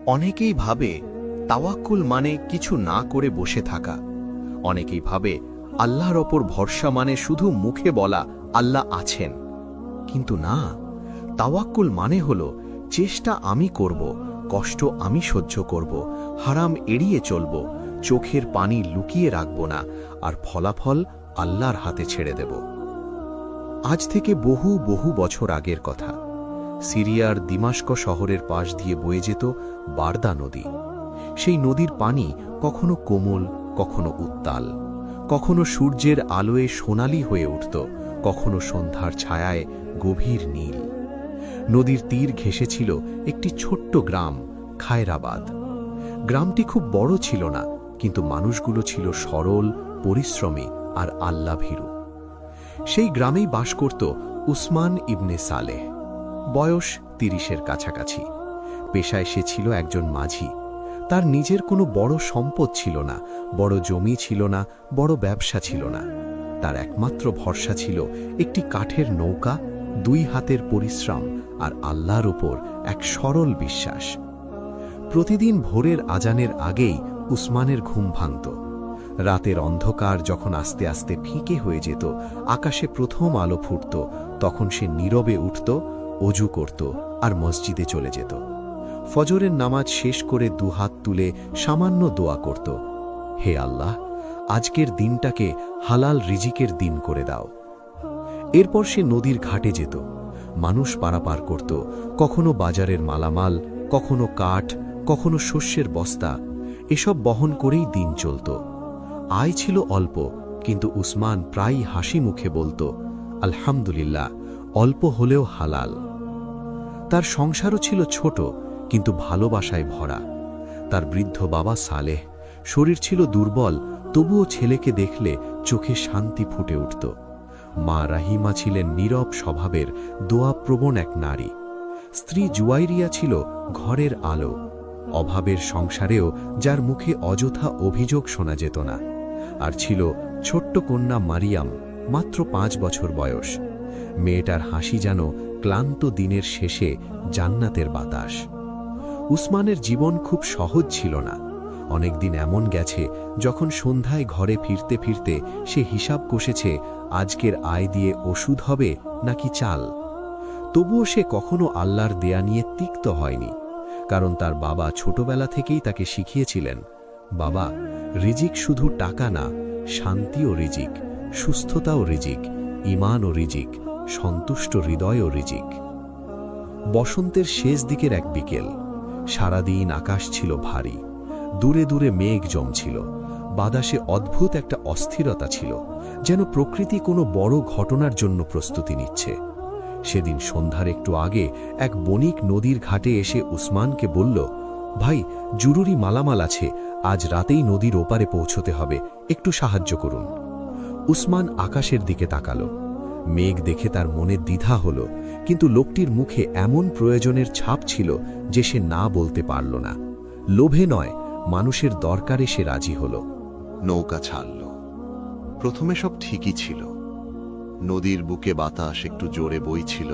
অনেকেই ভাবে তাওয়াক্কুল মানে কিছু না করে বসে থাকা। অনেকেই ভাবে আল্লাহর ওপর ভরসা মানে শুধু মুখে বলা আল্লাহ আছেন। কিন্তু না, তাওয়াক্কুল মানে হল চেষ্টা আমি করব, কষ্ট আমি সহ্য করব, হারাম এড়িয়ে চলব, চোখের পানি লুকিয়ে রাখব না, আর ফলাফল আল্লাহর হাতে ছেড়ে দেব। আজ থেকে বহু বহু বছর আগের কথা। সিরিয়ার দিমাশক শহরের পাশ দিয়ে বয়ে যেত বারদা নদী। সেই নদীর পানি কখনো কোমল, কখনো উত্তাল, কখনো সূর্যের আলোয় সোনালি হয়ে উঠত, কখনো সন্ধ্যার ছায়ায় গভীর নীল। নদীর তীর ঘেঁষেছিল একটি ছোট্ট গ্রাম, খায়রাবাদ। গ্রামটি খুব বড় ছিল না, কিন্তু মানুষগুলো ছিল সরল, পরিশ্রমী আর আল্লাভীরু। সেই গ্রামেই বাস করত উসমান ইবনে সালেহ। বয়স ৩০-এর কাছাকাছি। পেশায় সে ছিল একজন মাঝি। তার নিজের কোনো বড় সম্পদ ছিল না, বড় জমি ছিল না, বড় ব্যবসা ছিল না। তার একমাত্র ভরসা ছিল একটি কাঠের নৌকা, ২ হাতের পরিশ্রম আর আল্লাহর উপর এক সরল বিশ্বাস। প্রতিদিন ভোরের আজানের আগেই উসমানের ঘুম ভাঙত। রাতের অন্ধকার যখন আস্তে আস্তে ফিকে হয়ে যেত, আকাশে প্রথম আলো ফুটত, তখন সে নীরবে উঠত, অজু করত আর মসজিদে চলে যেত। ফজরের নামাজ শেষ করে ২ হাত তুলে সামান্য দোয়া করত, হে আল্লাহ, আজকের দিনটাকে হালাল রিজিকের দিন করে দাও। এরপর সে নদীর ঘাটে যেত, মানুষ পারাপার করত, কখনো বাজারের মালামাল, কখনো কাঠ, কখনো শস্যের বস্তা। এসব বহন করেই দিন চলত। আয় ছিল অল্প, কিন্তু উসমান প্রায়ই হাসি মুখে বলত, আলহামদুলিল্লাহ, অল্প হলেও হালাল। তার সংসারও ছিল ছোট, কিন্তু ভালোবাসায় ভরা। তার বৃদ্ধ বাবা সালেহ, শরীর ছিল দুর্বল, তবুও ছেলেকে দেখলে চোখে শান্তি ফুটে উঠত। মা রাহিমা ছিলেন নীরব স্বভাবের, দোয়াপ্রবণ এক নারী। স্ত্রী জুয়াইরিয়া ছিল ঘরের আলো। অভাবের সংসারেও যার মুখে অযথা অভিযোগ শোনা যেত না। আর ছিল ছোট্ট কন্যা মারিয়াম, মাত্র ৫ বছর বয়স। মেয়েটার হাসি যেন ক্লান্ত দিনের শেষে জান্নাতের বাতাস। উসমানের জীবন খুব সহজ ছিল না। অনেকদিন এমন গেছে যখন সন্ধ্যায় ঘরে ফিরতে ফিরতে সে হিসাব কষেছে আজকের আয় দিয়ে ওষুধ হবে নাকি চাল। তবুও সে কখনো আল্লাহর দেয়া নিয়ে তিক্ত হয়নি, কারণ তার বাবা ছোটবেলা থেকেই তাকে শিখিয়েছিলেন, বাবা, রিজিক শুধু টাকা না, শান্তিও রিজিক, সুস্থতাও রিজিক, ঈমানও রিজিক, সন্তুষ্ট হৃদয়ও রিজিক। বসন্তের শেষ দিকের এক বিকেল। সারাদিন আকাশ ছিল ভারী, দূরে দূরে মেঘ জমছিল, বাতাসে অদ্ভুত একটা অস্থিরতা ছিল, যেন প্রকৃতি কোনো বড় ঘটনার জন্য প্রস্তুতি নিচ্ছে। সেদিন সন্ধ্যার একটু আগে এক বণিক নদীর ঘাটে এসে উসমানকে বলল, ভাই, জরুরি মালামাল আছে, আজ রাতেই নদীর ওপারে পৌঁছতে হবে, একটু সাহায্য করুন। উসমান আকাশের দিকে তাকালো। মেঘ দেখে তার মনে দ্বিধা হল, কিন্তু লোকটির মুখে এমন প্রয়োজনের ছাপ ছিল যে সে না বলতে পারল না। লোভে নয়, মানুষের দরকারে সে রাজি হল। নৌকা ছাড়ল। প্রথমে সব ঠিকই ছিল। নদীর বুকে বাতাস একটু জোরে বইছিল,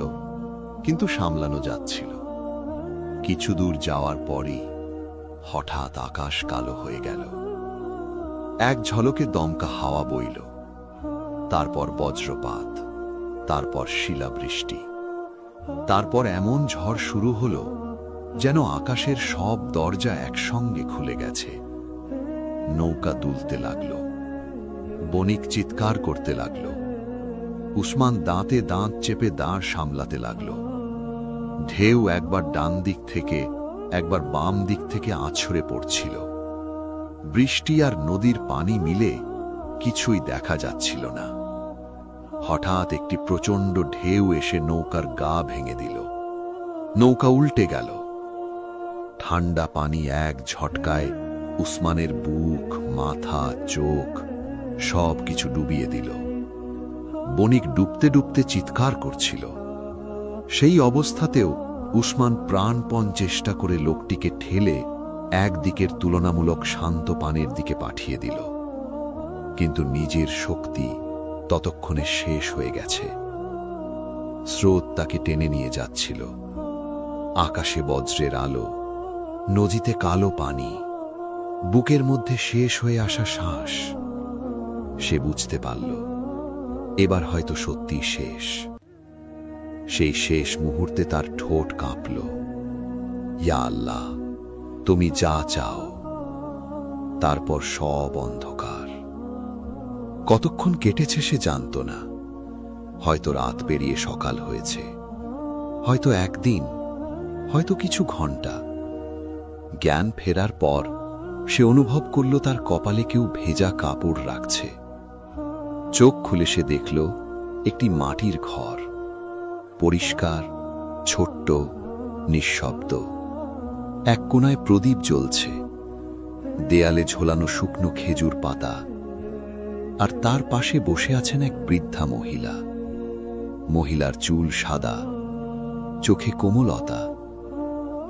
কিন্তু সামলানো যাচ্ছিল। কিছু দূর যাওয়ার পরই হঠাৎ আকাশ কালো হয়ে গেল। এক ঝলকে দমকা হাওয়া বইল, তারপর বজ্রপাত, তারপর শিলাবৃষ্টি, তারপর এমন ঝড় শুরু হলো যেন আকাশের সব দরজা একসঙ্গে খুলে গেছে। নৌকা দুলতে লাগল, বণিক চিৎকার করতে লাগল, উসমান দাঁতে দাঁত চেপে দাঁড় সামলাতে লাগল। ঢেউ একবার ডান দিক থেকে একবার বাম দিক থেকে আছড়ে পড়ছিল। বৃষ্টি আর নদীর পানি মিলে কিছুই দেখা যাচ্ছিল না। হঠাৎ একটি প্রচণ্ড ঢেউ এসে নৌকার গা ভেঙে দিল। নৌকা উল্টে গেল। ঠান্ডা পানি এক ঝটকায় উসমানের বুক, মাথা, চোখ সব কিছু ডুবিয়ে দিল। বণিক ডুবতে ডুবতে চিৎকার করছিল। সেই অবস্থাতেও উসমান প্রাণপণ চেষ্টা করে লোকটিকে ঠেলে একদিকের তুলনামূলক শান্ত পানির দিকে পাঠিয়ে দিল। কিন্তু নিজের শক্তি ততক্ষণে শেষ হয়ে গেছে। স্রোত তাকে টেনে নিয়ে যাচ্ছিল। আকাশে বজ্রের আলো, নদীতে কালো পানি, বুকের মধ্যে শেষ হয়ে আসা শ্বাস। সে বুঝতে পারল এবার হয়তো সত্যি শেষ। সেই শেষ মুহূর্তে তার ঠোঁট কাঁপল, ইয়া আল্লাহ, তুমি যা চাও। তারপর সব অন্ধকার। কতক্ষণ কেটেছে সে জানত না। হয়তো রাত পেরিয়ে সকাল হয়েছে, হয়তো একদিন, হয়তো কিছু ঘন্টা। জ্ঞান ফেরার পর সে অনুভব করল তার কপালে কেউ ভেজা কাপড় রাখছে। চোখ খুলে সে দেখল একটি মাটির ঘর, পরিষ্কার, ছোট্ট, নিঃশব্দ। এক কোণায় প্রদীপ জ্বলছে, দেয়ালে ঝোলানো শুকনো খেজুর পাতা, আর তার পাশে বসে আছেন এক বৃদ্ধা মহিলা। মহিলার চুল সাদা, চোখে কোমলতা,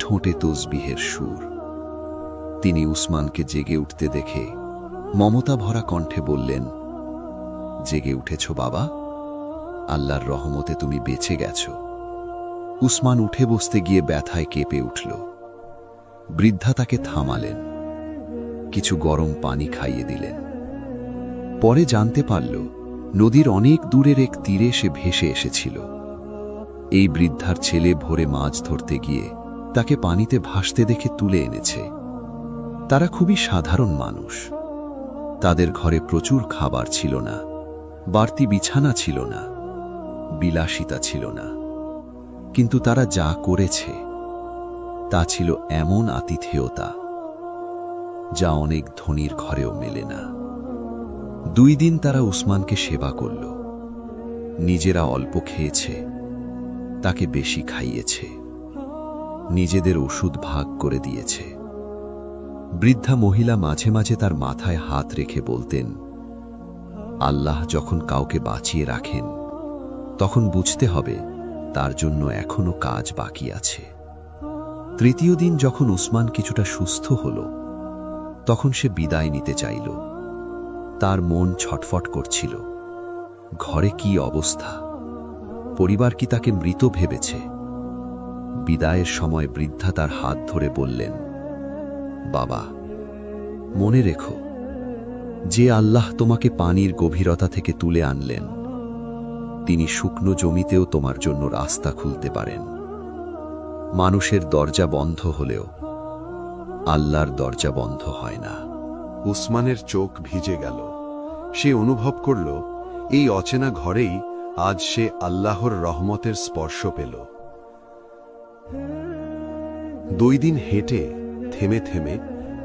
ঠোঁটে তসবিহের সুর। তিনি উসমানকে জেগে উঠতে দেখে মমতা ভরা কণ্ঠে বললেন, জেগে উঠেছ বাবা, আল্লাহর রহমতে তুমি বেঁচে গেছ। উসমান উঠে বসতে গিয়ে ব্যথায় কেঁপে উঠল। বৃদ্ধা তাকে থামালেন, কিছু গরম পানি খাইয়ে দিলেন। পরে জানতে পারল নদীর অনেক দূরের এক তীরে সে ভেসে এসেছিল। এই বৃদ্ধার ছেলে ভোরে মাছ ধরতে গিয়ে তাকে পানিতে ভাসতে দেখে তুলে এনেছে। তারা খুবই সাধারণ মানুষ। তাদের ঘরে প্রচুর খাবার ছিল না, বাড়তি বিছানা ছিল না, বিলাসিতা ছিল না, কিন্তু তারা যা করেছে তা ছিল এমন আতিথেয়তা যা অনেক ধনীর ঘরেও মেলে না। 2 দিন তারা উসমানকে সেবা করল। নিজেরা অল্প খেয়েছে, তাকে বেশি খাইয়েছে, নিজেদের ওষুধ ভাগ করে দিয়েছে। বৃদ্ধা মহিলা মাঝে মাঝে তার মাথায় হাত রেখে বলতেন, আল্লাহ যখন কাউকে বাঁচিয়ে রাখেন তখন বুঝতে হবে তার জন্য এখনো কাজ বাকি আছে। 3য় দিন যখন উসমান কিছুটা সুস্থ হল, তখন সে বিদায় নিতে চাইল। তার মন ছটফট করছিল। ঘরে কি অবস্থা? পরিবার কি তাকে মৃত ভেবেছে? বিদায়ের সময় বৃদ্ধা তার হাত ধরে বললেন, বাবা, মনে রেখো, যে আল্লাহ তোমাকে পানির গভীরতা থেকে তুলে আনলেন, তিনি শুকনো জমিতেও তোমার জন্য রাস্তা খুলতে পারেন। মানুষের দরজা বন্ধ হলেও আল্লাহর দরজা বন্ধ হয় না। উসমানের চোখ ভিজে গেল। সে অনুভব করল এই অচেনা ঘরেই আজ সে আল্লাহর রহমতের স্পর্শ পেল। 2 দিন হেঁটে থেমে থেমে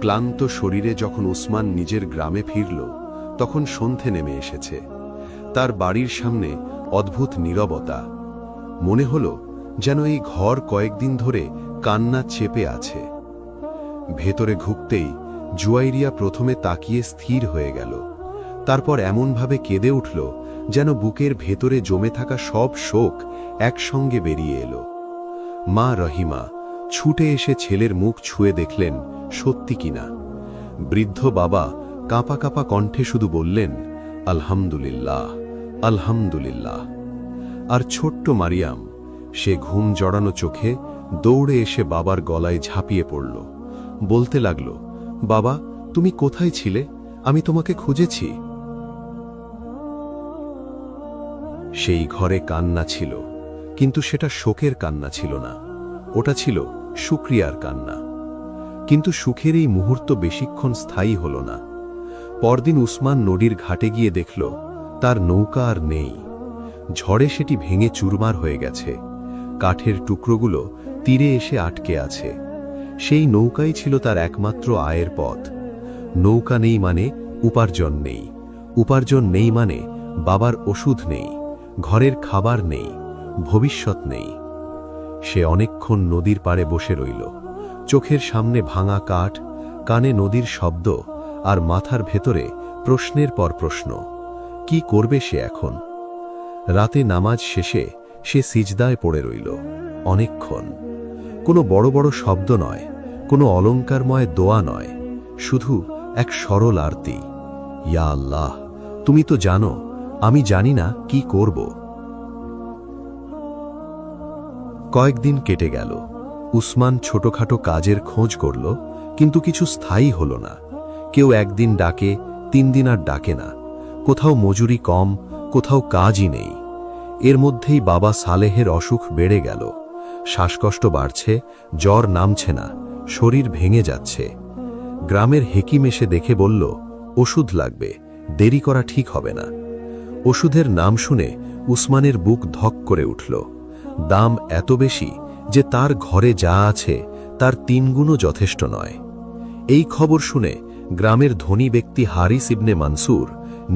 ক্লান্ত শরীরে যখন উসমান নিজের গ্রামে ফিরল, তখন সন্ধে নেমে এসেছে। তার বাড়ির সামনে অদ্ভুত নীরবতা। মনে হল যেন এই ঘর কয়েকদিন ধরে কান্না চেপে আছে। ভেতরে ঢুকতেই জুয়াইরিয়া প্রথমে তাকিয়ে স্থির হয়ে গেল। তারপর এমনভাবে কেঁদে উঠল যেন বুকের ভেতরে জমে থাকা সব শোক একসঙ্গে বেরিয়ে এলো। মা রহিমা ছুটে এসে ছেলের মুখ ছুঁয়ে দেখলেন সত্যি কিনা। বৃদ্ধ বাবা কাঁপা কাঁপা কণ্ঠে শুধু বললেন, আলহামদুলিল্লাহ, আলহামদুলিল্লাহ। আর ছোট্ট মারিয়াম, সে ঘুম জড়ানো চোখে দৌড়ে এসে বাবার গলায় ঝাঁপিয়ে পড়ল। বলতে লাগল, বাবা, তুমি কোথায় ছিলে? আমি তোমাকে খুঁজেছি। সেই ঘরে কান্না ছিল, কিন্তু সেটা শোকের কান্না ছিল না, ওটা ছিল শুকরিয়ার কান্না। কিন্তু সুখের এই মুহূর্ত বেশিক্ষণ স্থায়ী হল না। পরদিন উসমান নদীর ঘাটে গিয়ে দেখল তার নৌকা আর নেই। ঝড়ে সেটি ভেঙে চুরমার হয়ে গেছে। কাঠের টুকরোগুলো তীরে এসে আটকে আছে। সেই নৌকাই ছিল তার একমাত্র আয়ের পথ। নৌকা নেই মানে উপার্জন নেই, উপার্জন নেই মানে বাবার ওষুধ নেই, ঘরের খাবার নেই, ভবিষ্যৎ নেই। সে অনেকক্ষণ নদীর পাড়ে বসে রইল। চোখের সামনে ভাঙা কাঠ, কানে নদীর শব্দ, আর মাথার ভেতরে প্রশ্নের পর প্রশ্ন। কি করবে সে এখন? রাতে নামাজ শেষে সে সিজদায় পড়ে রইল অনেকক্ষণ। কোনো বড় বড় শব্দ নয়, কোনো অলঙ্কারময় দোয়া নয়, শুধু এক সরল আরতি। ইয়া আল্লাহ, তুমি তো জানো আমি জানি না কি করব। কয়েকদিন কেটে গেল। উসমান ছোটখাটো কাজের খোঁজ করল, কিন্তু কিছু স্থায়ী হল না। কেউ একদিন ডাকে, 3 দিন আর ডাকে না। কোথাও মজুরি কম, কোথাও কাজই নেই। এর মধ্যেই বাবা সালেহের অসুখ বেড়ে গেল। শ্বাসকষ্ট বাড়ছে, জ্বর নামছে না, শরীর ভেঙে যাচ্ছে। গ্রামের হেকিম এসে দেখে বলল, ওষুধ লাগবে, দেরি করা ঠিক হবে না। ওষুধের নাম শুনে উসমানের বুক ধক করে উঠল। দাম এত বেশি যে তার ঘরে যা আছে তার 3 গুণও যথেষ্ট নয়। এই খবর শুনে গ্রামের ধনী ব্যক্তি হারিস ইবনে মানসুর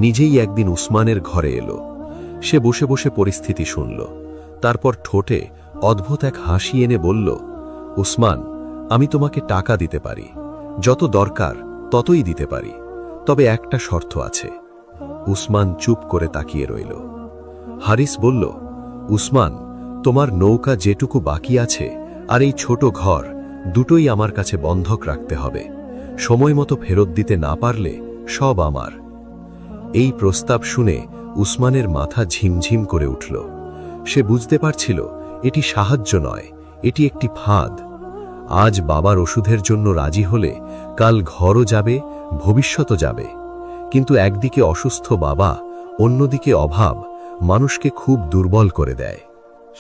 নিজেই একদিন উসমানের ঘরে এলো। সে বসে বসে পরিস্থিতি শুনল। তারপর ঠোঁটে অদ্ভুত এক হাসি এনে বলল, উসমান, আমি তোমাকে টাকা দিতে পারি, যত দরকার ততই দিতে পারি, তবে একটা শর্ত আছে। উসমান চুপ করে তাকিয়ে রইল। হারিস বলল, উসমান, তোমার নৌকা যেটুকু বাকি আছে আর এই ছোট ঘর, দুটোই আমার কাছে বন্ধক রাখতে হবে। সময় মতো ফেরত দিতে না পারলে সব আমার। এই প্রস্তাব শুনে উসমানের মাথা ঝিমঝিম করে উঠল। সে বুঝতে পারছিল এটি সাহায্য নয়, এটি একটি ফাঁদ। আজ বাবার ওষুধের জন্য রাজি হলে কাল ঘরও যাবে, ভবিষ্যতও যাবে। কিন্তু একদিকে অসুস্থ বাবা, অন্যদিকে অভাব মানুষকে খুব দুর্বল করে দেয়।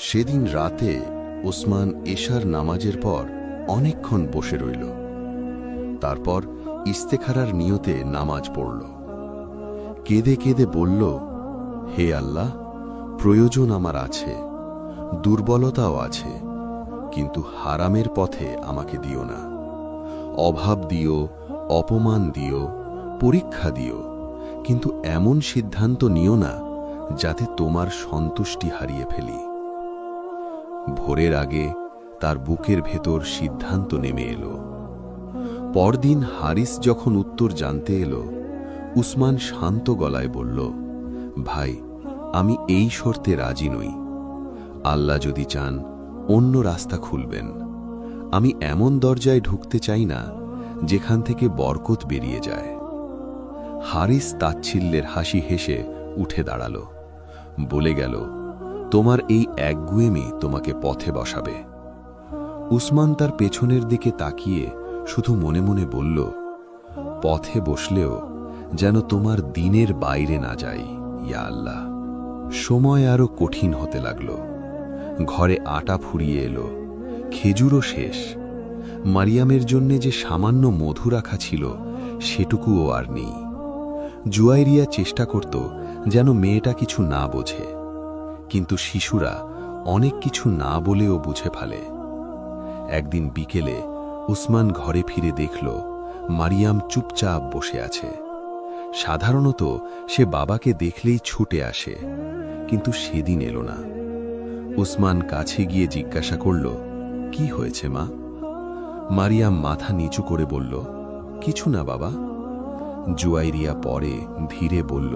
সেদিন রাতে ওসমান এশার নামাজের পর অনেকক্ষণ বসে রইল। তারপর ইস্তেখারার নিয়তে নামাজ পড়ল। কেঁদে কেঁদে বলল, হে আল্লাহ, প্রয়োজন আমার আছে, দুর্বলতাও আছে, কিন্তু হারামের পথে আমাকে দিও না। অভাব দিও, অপমান দিও, পরীক্ষা দিও, কিন্তু এমন সিদ্ধান্ত নিও না যাতে তোমার সন্তুষ্টি হারিয়ে ফেলি। ভোরের আগে তার বুকের ভেতর সিদ্ধান্ত নেমে এলো। পরদিন হারিস যখন উত্তর জানতে এলো, উসমান শান্ত গলায় বলল, ভাই, আমি এই শর্তে রাজি নই। আল্লাহ যদি চান অন্য রাস্তা খুলবেন। আমি এমন দরজায় ঢুকতে চাই না যেখান থেকে বরকত বেরিয়ে যায়। হারিস তাচ্ছিল্যের হাসি হেসে উঠে দাঁড়াল, বলে গেল, তোমার এই একগুয়েমি তোমাকে পথে বসাবে। উসমান তার পেছনের দিকে তাকিয়ে শুধু মনে মনে বলল, পথে বসলেও যেন তোমার দিনের বাইরে না যাই, ইয়া আল্লাহ। সময় আরো কঠিন হতে লাগল। ঘরে আটা ফুরিয়ে এলো, খেজুরও শেষ। মারিয়ামের জন্যে যে সামান্য মধু রাখা ছিল সেটুকুও আর নেই। জুয়াইরিয়া চেষ্টা করত যেন মেয়েটা কিছু না বোঝে, কিন্তু শিশুরা অনেক কিছু না বলেও বুঝে ফেলে। একদিন বিকেলে উসমান ঘরে ফিরে দেখল মারিয়াম চুপচাপ বসে আছে। সাধারণত সে বাবাকে দেখলেই ছুটে আসে, কিন্তু সেদিন এলো না। উসমান কাছে গিয়ে জিজ্ঞাসা করল, কি হয়েছে মা? মারিয়াম মাথা নিচু করে বলল, কিছু না বাবা। জুয়াইরিয়া পরে ধীরে বলল,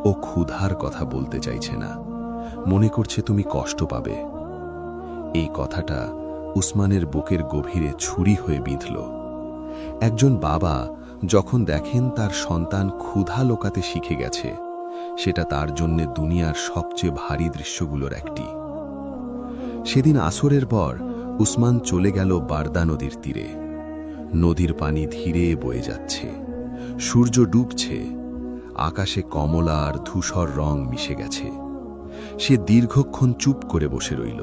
ও ক্ষুধার কথা বলতে চাইছে না, মনে করছে তুমি কষ্ট পাবে। এই কথাটা উসমানের বুকের গভীরে ছুরি হয়ে বিঁধল। একজন বাবা যখন দেখেন তার সন্তান ক্ষুধা লোকাতে শিখে গেছে, সেটা তার জন্যে দুনিয়ার সবচেয়ে ভারী দৃশ্যগুলোর একটি। সেদিন আসরের পর উসমান চলে গেল বারদা নদীর তীরে। নদীর পানি ধীরে বয়ে যাচ্ছে, সূর্য ডুবছে, আকাশে কমলা আর ধূসর রং মিশে গেছে। সে দীর্ঘক্ষণ চুপ করে বসে রইল।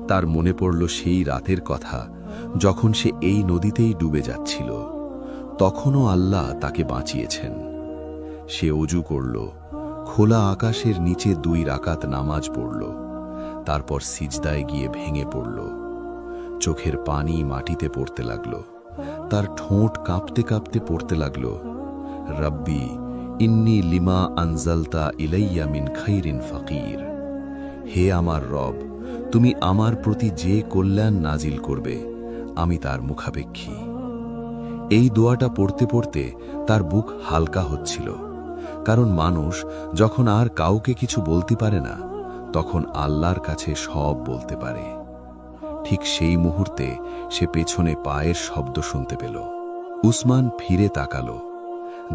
তার মনে পড়ল সেই রাতের কথা, যখন সে এই নদীতেই ডুবে যাচ্ছিল। তখনও আল্লাহ তাকে বাঁচিয়েছেন। সে অজু করল, খোলা আকাশের নিচে 2 রাকাত নামাজ পড়ল, তারপর সিজদায় গিয়ে ভেঙে পড়ল। চোখের পানি মাটিতে পড়তে লাগল, তার ঠোঁট কাঁপতে কাঁপতে পড়তে লাগল, রব্বি ইন্নী লিমা আনজালতা ইলাইয়া মিন খাইরিন ফাকির। হে আমার রব, তুমি আমার প্রতি যে কল্যাণ নাজিল করবে আমি তার মুখাপেক্ষী। এই দোয়াটা পড়তে পড়তে তার বুক হালকা হচ্ছিল, কারণ মানুষ যখন আর কাউকে কিছু বলতে পারে না, তখন আল্লাহর কাছে সব বলতে পারে। ঠিক সেই মুহূর্তে সে পেছনে পায়ের শব্দ শুনতে পেল। উসমান ফিরে তাকালো,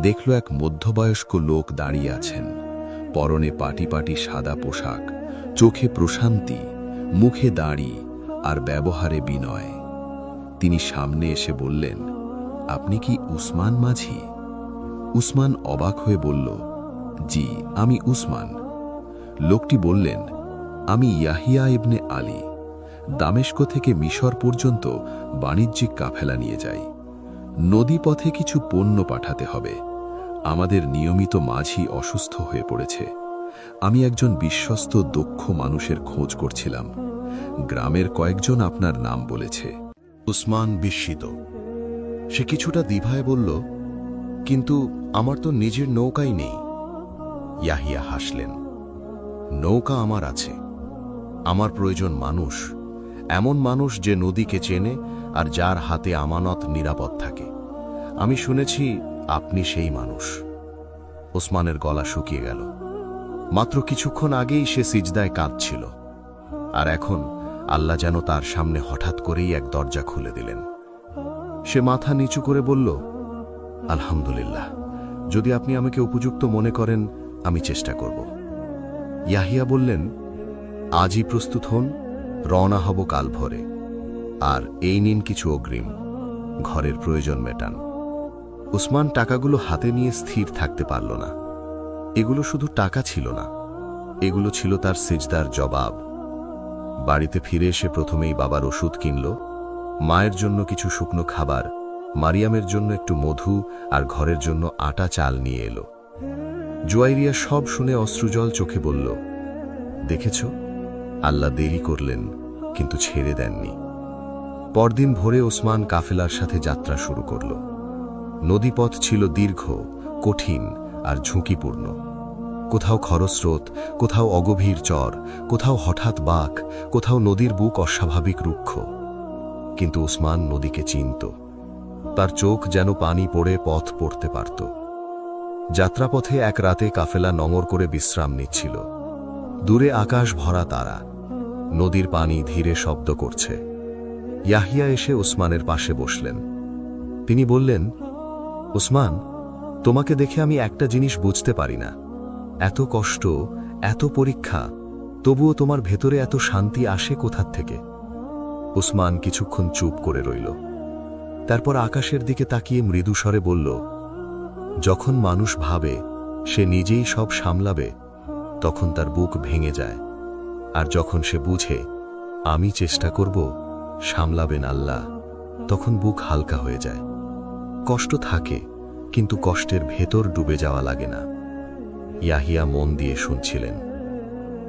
দেখল এক মধ্যবয়স্ক লোক দাঁড়িয়ে আছেন। পরনে পাটি পাটি সাদা পোশাক, চোখে প্রশান্তি, মুখে দাড়ি, আর ব্যবহারে বিনয়। তিনি সামনে এসে বললেন, আপনি কি উসমান মাঝি? উসমান অবাক হয়ে বলল, জি, আমি উসমান। লোকটি বললেন, আমি ইয়াহিয়া ইবনে আলী। দামেস্ক থেকে মিশর পর্যন্ত বাণিজ্যিক কাফেলা নিয়ে যাই। নদীপথে কিছু পণ্য পাঠাতে হবে। আমাদের নিয়মিত মাঝি অসুস্থ হয়ে পড়েছে। আমি একজন বিশ্বস্ত দক্ষ মানুষের খোঁজ করছিলাম। গ্রামের কয়েকজন আপনার নাম বলেছে। উসমান বিস্মিত। সে কিছুটা দ্বিধায় বলল, কিন্তু আমার তো নিজের নৌকাই নেই। ইয়াহিয়া হাসলেন, নৌকা আমার আছে। আমার প্রয়োজন মানুষ, এমন মানুষ যে নদীকে চেনে আর যার হাতে আমানত নিরাপদ থাকে। আমি শুনেছি আপনি সেই মানুষ। ওসমানের গলা শুকিয়ে গেল। মাত্র কিছুক্ষণ আগেই সে সিজদায় কাঁদছিল, আর এখন আল্লাহ যেন তার সামনে হঠাৎ করেই এক দরজা খুলে দিলেন। সে মাথা নিচু করে বলল, আলহামদুলিল্লাহ, যদি আপনি আমাকে উপযুক্ত মনে করেন আমি চেষ্টা করব। ইয়াহিয়া বললেন, আজই প্রস্তুত হন, রওনা হব কাল ভোরে। আর এই নিন কিছু অগ্রিম, ঘরের প্রয়োজন মেটান। উসমান টাকাগুলো হাতে নিয়ে স্থির থাকতে পারল না। এগুলো শুধু টাকা ছিল না, এগুলো ছিল তার সিজদার জবাব। বাড়িতে ফিরে এসে প্রথমেই বাবার ওষুধ কিনল, মায়ের জন্য কিছু শুকনো খাবার, মারিয়ামের জন্য একটু মধু আর ঘরের জন্য আটা চাল নিয়ে এলো। জুয়াইরিয়া সব শুনে অশ্রুজল চোখে বলল, দেখেছ, আল্লাহ দেরি করলেন কিন্তু ছেড়ে দেননি। পরদিন ভোরে ওসমান কাফেলার সাথে যাত্রা শুরু করল। নদীপথ ছিল দীর্ঘ, কঠিন আর ঝুঁকিপূর্ণ। কোথাও খরস্রোত, কোথাও অগভীর চর, কোথাও হঠাৎ বাঁক, কোথাও নদীর বুক অস্বাভাবিক রুক্ষ। কিন্তু উসমান নদীকে চিনত। তার চোখ যেন পানি পড়ে পথ পড়তে পারত। যাত্রাপথে এক রাতে কাফেলা নঙর করে বিশ্রাম নিচ্ছিল। দূরে আকাশ ভরা তারা, নদীর পানি ধীরে শব্দ করছে। ইয়াহিয়া এসে উসমানের পাশে বসলেন। তিনি বললেন, উসমান, তোমাকে দেখে আমি একটা জিনিস বুঝতে পারি না। এত কষ্ট, এত পরীক্ষা, তবুও তোমার ভেতরে এত শান্তি আসে কোথার থেকে? উসমান কিছুক্ষণ চুপ করে রইল। তারপর আকাশের দিকে তাকিয়ে মৃদুস্বরে বলল, যখন মানুষ ভাবে সে নিজেই সব সামলাবে, তখন তার বুক ভেঙে যায়। আর যখন সে বুঝে আমি চেষ্টা করব, সামলাবেন আল্লাহ, তখন বুক হালকা হয়ে যায়। কষ্ট থাকে, কিন্তু কষ্টের ভেতর ডুবে যাওয়া লাগে না। ইয়াহিয়া মন দিয়ে শুনছিলেন।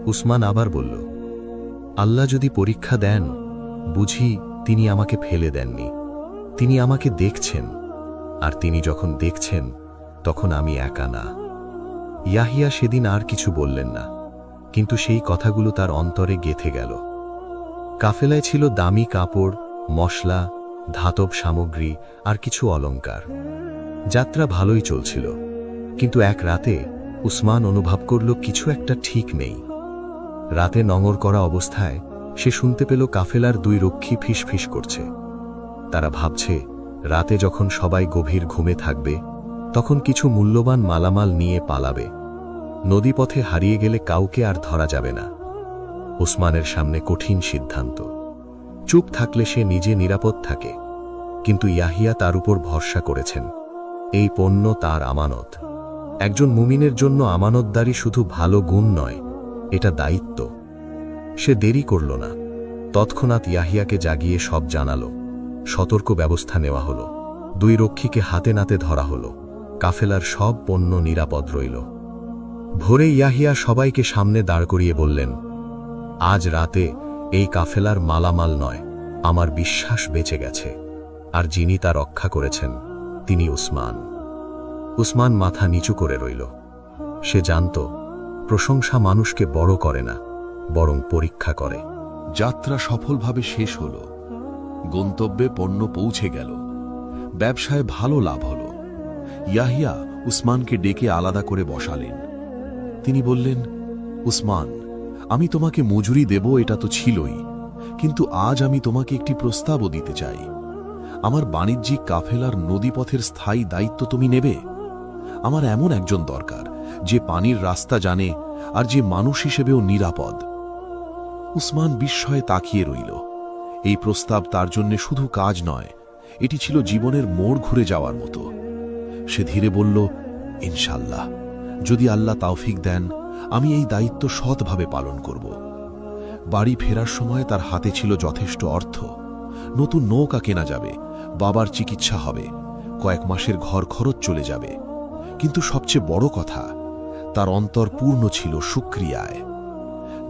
উসমান আবার বলল, আল্লাহ যদি পরীক্ষা দেন, বুঝি তিনি আমাকে ফেলে দেননি। তিনি আমাকে দেখছেন, আর তিনি যখন দেখছেন তখন আমি একা না। ইয়াহিয়া সেদিন আর কিছু বললেন না, কিন্তু সেই কথাগুলো তার অন্তরে গেঁথে গেল। কাফেলায় ছিল দামি কাপড়, মশলা, ধাতব সামগ্রী আর কিছু অলংকার। যাত্রা ভালোই চলছিল, কিন্তু এক রাতে উসমান অনুভব করল কিছু একটা ঠিক নেই। রাতে নঙর করা অবস্থায় সে শুনতে পেল কাফেলার দুই রক্ষী ফিসফিস করছে। তারা ভাবছে রাতে যখন সবাই গভীর ঘুমে থাকবে, তখন কিছু মূল্যবান মালামাল নিয়ে পালাবে। নদীপথে হারিয়ে গেলে কাউকে আর ধরা যাবে না। উসমানের সামনে কঠিন সিদ্ধান্ত। চুপ থাকলে সে নিজে নিরাপদ থাকে, কিন্তু ইয়াহিয়া তার উপর ভরসা করেছেন। এই পণ্য তার আমানত। একজন মুমিনের জন্য আমানতদারি শুধু ভালো গুণ নয়, এটা দায়িত্ব। সে দেরি করল না। তৎক্ষণাৎ ইয়াহিয়াকে জাগিয়ে সব জানালো। সতর্ক ব্যবস্থা নেওয়া হলো। দুই রক্ষীকে হাতে নাতে ধরা হলো। কাফেলার সব পণ্য নিরাপদ রইল। ভোরে ইয়াহিয়া সবাইকে সামনে দাঁড় করিয়ে বললেন, আজ রাতে এই কাফেলার মালামাল নয়, আমার বিশ্বাস বেঁচে গেছে, আর যিনি তা রক্ষা করেছেন তিনি উসমান। উসমান মাথা নিচু করে রইল। সে জানত, প্রশংসা মানুষকে বড় করে না, বরং পরীক্ষা করে। যাত্রা সফলভাবে শেষ হল। গন্তব্যে পণ্য পৌঁছে গেল। ব্যবসায় ভালো লাভ হল। ইয়াহিয়া উসমানকে ডেকে আলাদা করে বসালেন। তিনি বললেন, উসমান, আমি তোমাকে মজুরি দেব এটা তো ছিলই, কিন্তু আজ আমি তোমাকে একটি প্রস্তাবও দিতে চাই। আমার বাণিজ্যিক কাফেলার নদীপথের স্থায়ী দায়িত্ব তুমি নেবে। আমার এমন একজন দরকার যে পানির রাস্তা জানে আর যে মানুষ হিসেবেও নিরাপদ। উসমান বিস্ময়ে তাকিয়ে রইল। এই প্রস্তাব তার জন্য শুধু কাজ নয়, এটি ছিল জীবনের মোড় ঘুরে যাওয়ার মতো। সে ধীরে বলল, ইনশাল্লাহ, যদি আল্লাহ তাওফিক দেন আমি এই দায়িত্ব সৎভাবে পালন করব। বাড়ি ফেরার সময় তার হাতে ছিল যথেষ্ট অর্থ। নতুন নৌকা কেনা যাবে, বাবার চিকিৎসা হবে, কয়েক মাসের ঘর খরচ চলে যাবে। কিন্তু সবচেয়ে বড় কথা, তার অন্তর পূর্ণ ছিল শুকরিয়ায়।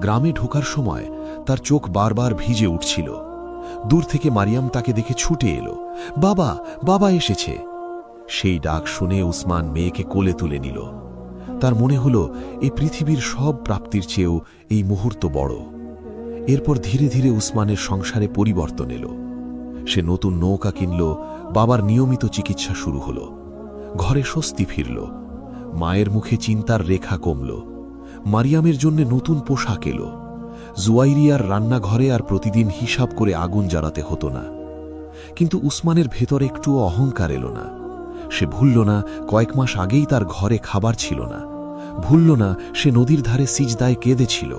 গ্রামে ঢোকার সময় তার চোখ বারবার ভিজে উঠছিল। দূর থেকে মারিয়াম তাকে দেখে ছুটে এলো, বাবা, বাবা এসেছে। সেই ডাক শুনে উসমান মেয়েকে কোলে তুলে নিল। তার মনে হলো এই পৃথিবীর সব প্রাপ্তির চেয়েও এই মুহূর্ত বড়। এরপর ধীরে ধীরে উসমানের সংসারে পরিবর্তন এলো। সে নতুন নৌকা কিনল, বাবার নিয়মিত চিকিৎসা শুরু হলো, ঘরে স্বস্তি ফিরল, মায়ের মুখে চিন্তার রেখা কমল। মারিয়ামের জন্য নতুন পোশাক এলো, জুয়াইরিয়ার রান্নাঘরে আর প্রতিদিন হিসাব করে আগুন জ্বালাতে হতো না। কিন্তু উসমানের ভেতর একটুও অহংকার এলো না। সে ভুলল না কয়েক মাস আগেই তার ঘরে খাবার ছিল না, ভুলল না সে নদীর ধারে সিজদায় কেঁদেছিল,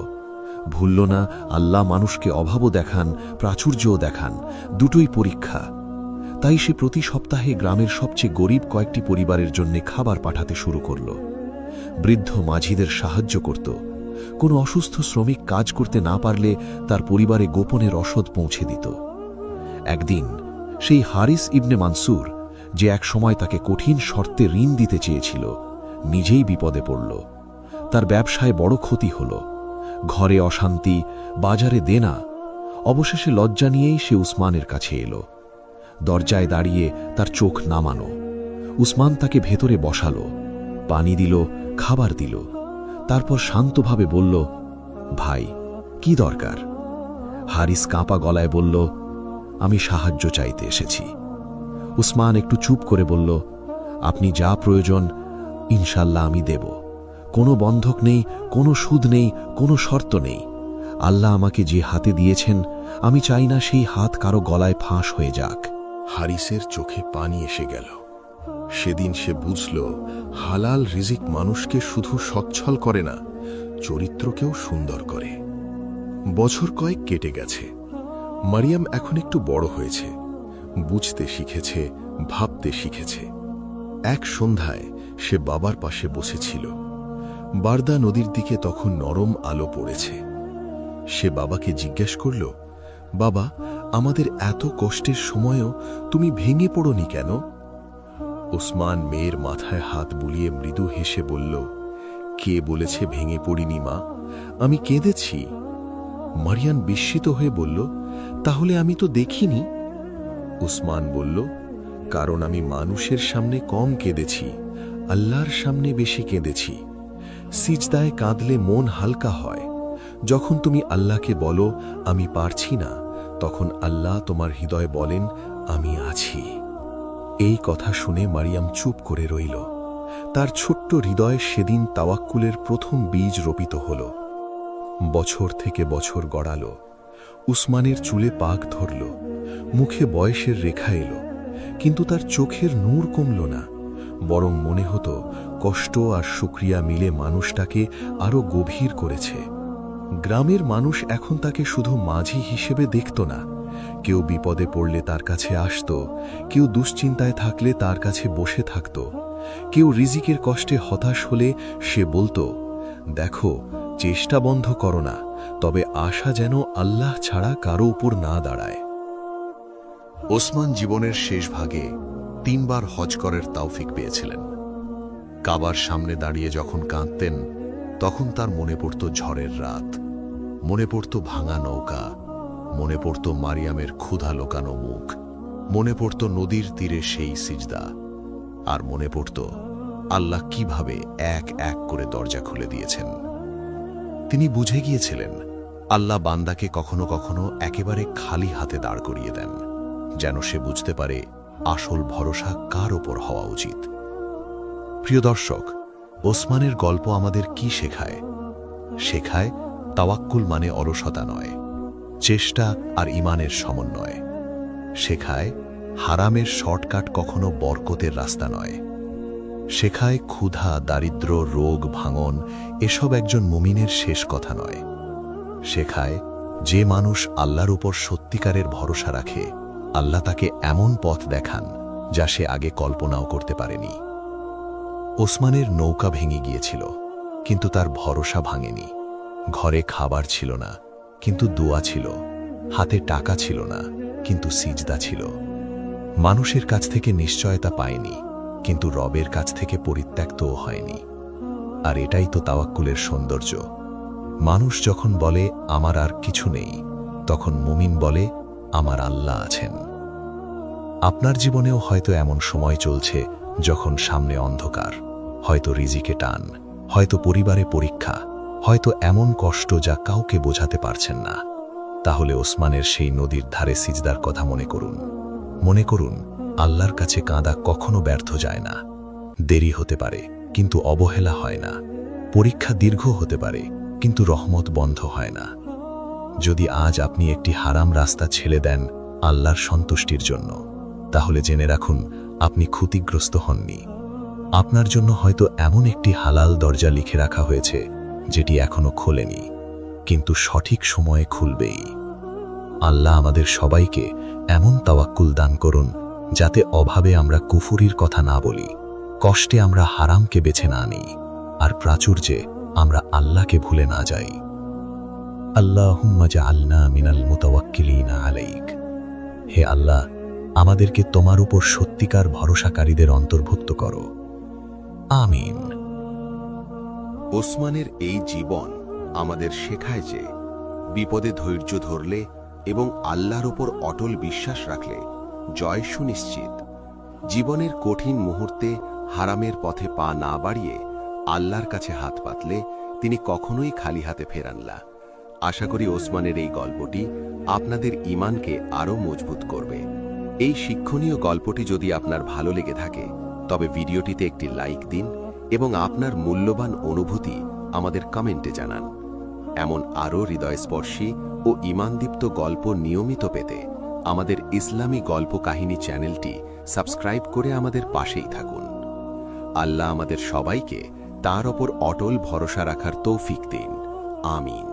ভুলল না আল্লাহ মানুষকে অভাবও দেখান, প্রাচুর্যও দেখান, দুটোই পরীক্ষা। তাই সে প্রতি সপ্তাহে গ্রামের সবচেয়ে গরিব কয়েকটি পরিবারের জন্য খাবার পাঠাতে শুরু করল। বৃদ্ধ মাঝিদের সাহায্য করত, কোনো অসুস্থ শ্রমিক কাজ করতে না পারলে তার পরিবারে গোপনে রসদ পৌঁছে দিত। একদিন সেই হারিস ইবনে মানসুর, যে এক সময় তাকে কঠিন শর্তে ঋণ দিতে চেয়েছিল, নিজেই বিপদে পড়ল। তার ব্যবসায় বড় ক্ষতি হল, ঘরে অশান্তি, বাজারে দেনা। অবশেষে লজ্জা নিয়েই সে উসমানের কাছে এলো। দরজায় দাঁড়িয়ে তার চোখ নামানো। উসমান তাকে ভেতরে বসালো, পানি দিল, খাবার দিল। তারপর শান্তভাবে বলল, ভাই, কি দরকার? হারিস কাঁপা গলায় বলল, আমি সাহায্য চাইতে এসেছি। উসমান একটু চুপ করে বলল, আপনি যা প্রয়োজন ইনশাল্লাহ আমি দেব। কোনো বন্ধক নেই, কোনো সুদ নেই, কোনো শর্ত নেই। আল্লাহ আমাকে যে হাতে দিয়েছেন, আমি চাই না সেই হাত কারো গলায় ফাঁস হয়ে যাক। হারিসের চোখে পানি এসে গেল। সেদিন সে বুঝল, হালাল রিজিক মানুষকে শুধু সচ্ছল করে না, চরিত্রকেও সুন্দর করে। বছর কয়েক কেটে গেছে। মারিয়াম এখন একটু বড় হয়েছে, বুঝতে শিখেছে, ভাবতে শিখেছে। এক সন্ধ্যায় সে বাবার পাশে বসেছিল। বারদা নদীর দিকে তখন নরম আলো পড়েছে। সে বাবাকে জিজ্ঞেস করল, বাবা, আমাদের এত কষ্টের সময়ও তুমি ভেঙে পড়োনি কেন? ওসমান মেয়ের মাথায় হাত বুলিয়ে মৃদু হেসে বলল, কে বলেছে ভেঙে পড়িনি মা, আমি কেঁদেছি। মারিয়াম বিস্মিত হয়ে বলল, তাহলে আমি তো দেখিনি। উসমান বলল, কারণ আমি মানুষের সামনে কম কেঁদেছি, আল্লাহর সামনে বেশি কেঁদেছি। সিজদায় কাঁদলে মন হালকা হয়। যখন তুমি আল্লাহকে বলো আমি পারছি না, তখন আল্লাহ তোমার হৃদয় বলেন আমি আছি। এই কথা শুনে মারিয়াম চুপ করে রইল। তার ছোট্ট হৃদয়ে সেদিন তাওয়াক্কুলের প্রথম বীজ রোপিত হল। বছর থেকে বছর গড়াল। উসমানের চুলে পাক ধরল, মুখে বয়সের রেখা এলো, কিন্তু তার চোখের নূর কমল না, বরং মনে হতো কষ্ট আর শুকরিয়া মিলে মানুষটাকে আরো গভীর করেছে। গ্রামের মানুষ এখন তাকে শুধু মাঝি হিসেবে দেখত না। কেউ বিপদে পড়লে তার কাছে আসত, কেউ দুশ্চিন্তায় থাকলে তার কাছে বসে থাকত, কেউ রিজিকের কষ্টে হতাশ হলে সে বলতো, দেখো, চেষ্টা বন্ধ করো না, তবে আশা যেন আল্লাহ ছাড়া কারো উপর না দাঁড়ায়। ওসমান জীবনের শেষ ভাগে 3 বার হজ করার তৌফিক পেয়েছিলেন। কাবার সামনে দাঁড়িয়ে যখন কাঁদতেন, তখন তার মনে পড়ত ঝড়ের রাত, মনে পড়ত ভাঙা নৌকা, মনে পড়ত মারিয়ামের ক্ষুধা লোকানো মুখ, মনে পড়ত নদীর তীরে সেই সিজদা, আর মনে পড়ত আল্লাহ কিভাবে এক এক করে দরজা খুলে দিয়েছেন। তিনি বুঝে গিয়েছিলেন, আল্লাহ বান্দাকে কখনো কখনো একেবারে খালি হাতে দাঁড় করিয়ে দেন, যেন সে বুঝতে পারে আসল ভরসা কার ওপর হওয়া উচিত। প্রিয় দর্শক, ওসমানের গল্প আমাদের কি শেখায়? শেখায় তাওয়াক্কুল মানে অলসতা নয়, চেষ্টা আর ঈমানের সমন্বয়। শেখায় হারামের শর্টকাট কখনো বরকতের রাস্তা নয়। শেখায় ক্ষুধা, দারিদ্র্য, রোগ, ভাঙন এসব একজন মুমিনের শেষ কথা নয়। শেখায় যে মানুষ আল্লাহর উপর সত্যিকারের ভরসা রাখে, আল্লাহ তাকে এমন পথ দেখান যা সে আগে কল্পনাও করতে পারেনি। ওসমানের নৌকা ভেঙে গিয়েছিল, কিন্তু তার ভরসা ভাঙেনি। ঘরে খাবার ছিল না, কিন্তু দোয়া ছিল। হাতে টাকা ছিল না, কিন্তু সিজদা ছিল। মানুষের কাছ থেকে নিশ্চয়তা পায়নি, কিন্তু রবের কাছ থেকে পরিত্যক্তও হয়নি। আর এটাই তো তাওয়াক্কুলের সৌন্দর্য। মানুষ যখন বলে আমার আর কিছু নেই, তখন মুমিন বলে আমার আল্লাহ আছেন। আপনার জীবনেও হয়তো এমন সময় চলছে যখন সামনে অন্ধকার, হয়তো রিজিকে টান, হয়তো পরিবারে পরীক্ষা, হয়তো এমন কষ্ট যা কাউকে বোঝাতে পারছেন না। তাহলে ওসমানের সেই নদীর ধারে সিজদার কথা মনে করুন। মনে করুন, আল্লাহর কাছে কাঁদা কখনো ব্যর্থ যায় না। দেরি হতে পারে, কিন্তু অবহেলা হয় না। পরীক্ষা দীর্ঘ হতে পারে, কিন্তু রহমত বন্ধ হয় না। যদি আজ আপনি একটি হারাম রাস্তা ছেড়ে দেন আল্লাহর সন্তুষ্টির জন্য, তাহলে জেনে রাখুন আপনি ক্ষতিগ্রস্ত হননি। আপনার জন্য হয়তো এমন একটি হালাল দরজা লিখে রাখা হয়েছে যেটি এখনো খোলেনি, কিন্তু সঠিক সময়ে খুলবেই। আল্লাহ আমাদের সবাইকে এমন তাওয়াক্কুল দান করুন যাতে অভাবে আমরা কুফুরির কথা না বলি, কষ্টে আমরা হারামকে বেছে না নিই, আর প্রাচুর্যে আমরা আল্লাহকে ভুলে না যাই। আল্লাহুম্মা জাআলনা মিনাল মুতাওয়াক্কিলিনা আলাইক। হে আল্লাহ, আমাদেরকে তোমার উপর সত্যিকার ভরসাকারীদের অন্তর্ভুক্ত করো। আমিন। ওসমানের এই জীবন আমাদের শেখায় যে বিপদে ধৈর্য ধরলে এবং আল্লাহর ওপর অটল বিশ্বাস রাখলে জয় সুনিশ্চিত। জীবনের কঠিন মুহূর্তে হারামের পথে পা না বাড়িয়ে আল্লাহর কাছে হাত পাতলে তিনি কখনোই খালি হাতে ফেরান না। আশা করি ওসমানের এই গল্পটি আপনাদের ঈমানকে আরও মজবুত করবে। এই শিক্ষণীয় গল্পটি যদি আপনার ভালো লেগে থাকে তবে ভিডিওটিতে একটি লাইক দিন এবং আপনার মূল্যবান অনুভূতি আমাদের কমেন্টে জানান। এমন আরও হৃদয়স্পর্শী ও ঈমানদীপ্ত গল্প নিয়মিত পেতে আমাদের ইসলামী গল্প কাহিনী চ্যানেলটি সাবস্ক্রাইব করে আমাদের পাশেই থাকুন। আল্লাহ আমাদের সবাইকে তার ওপর অটল ভরসা রাখার তৌফিক দিন। আমিন।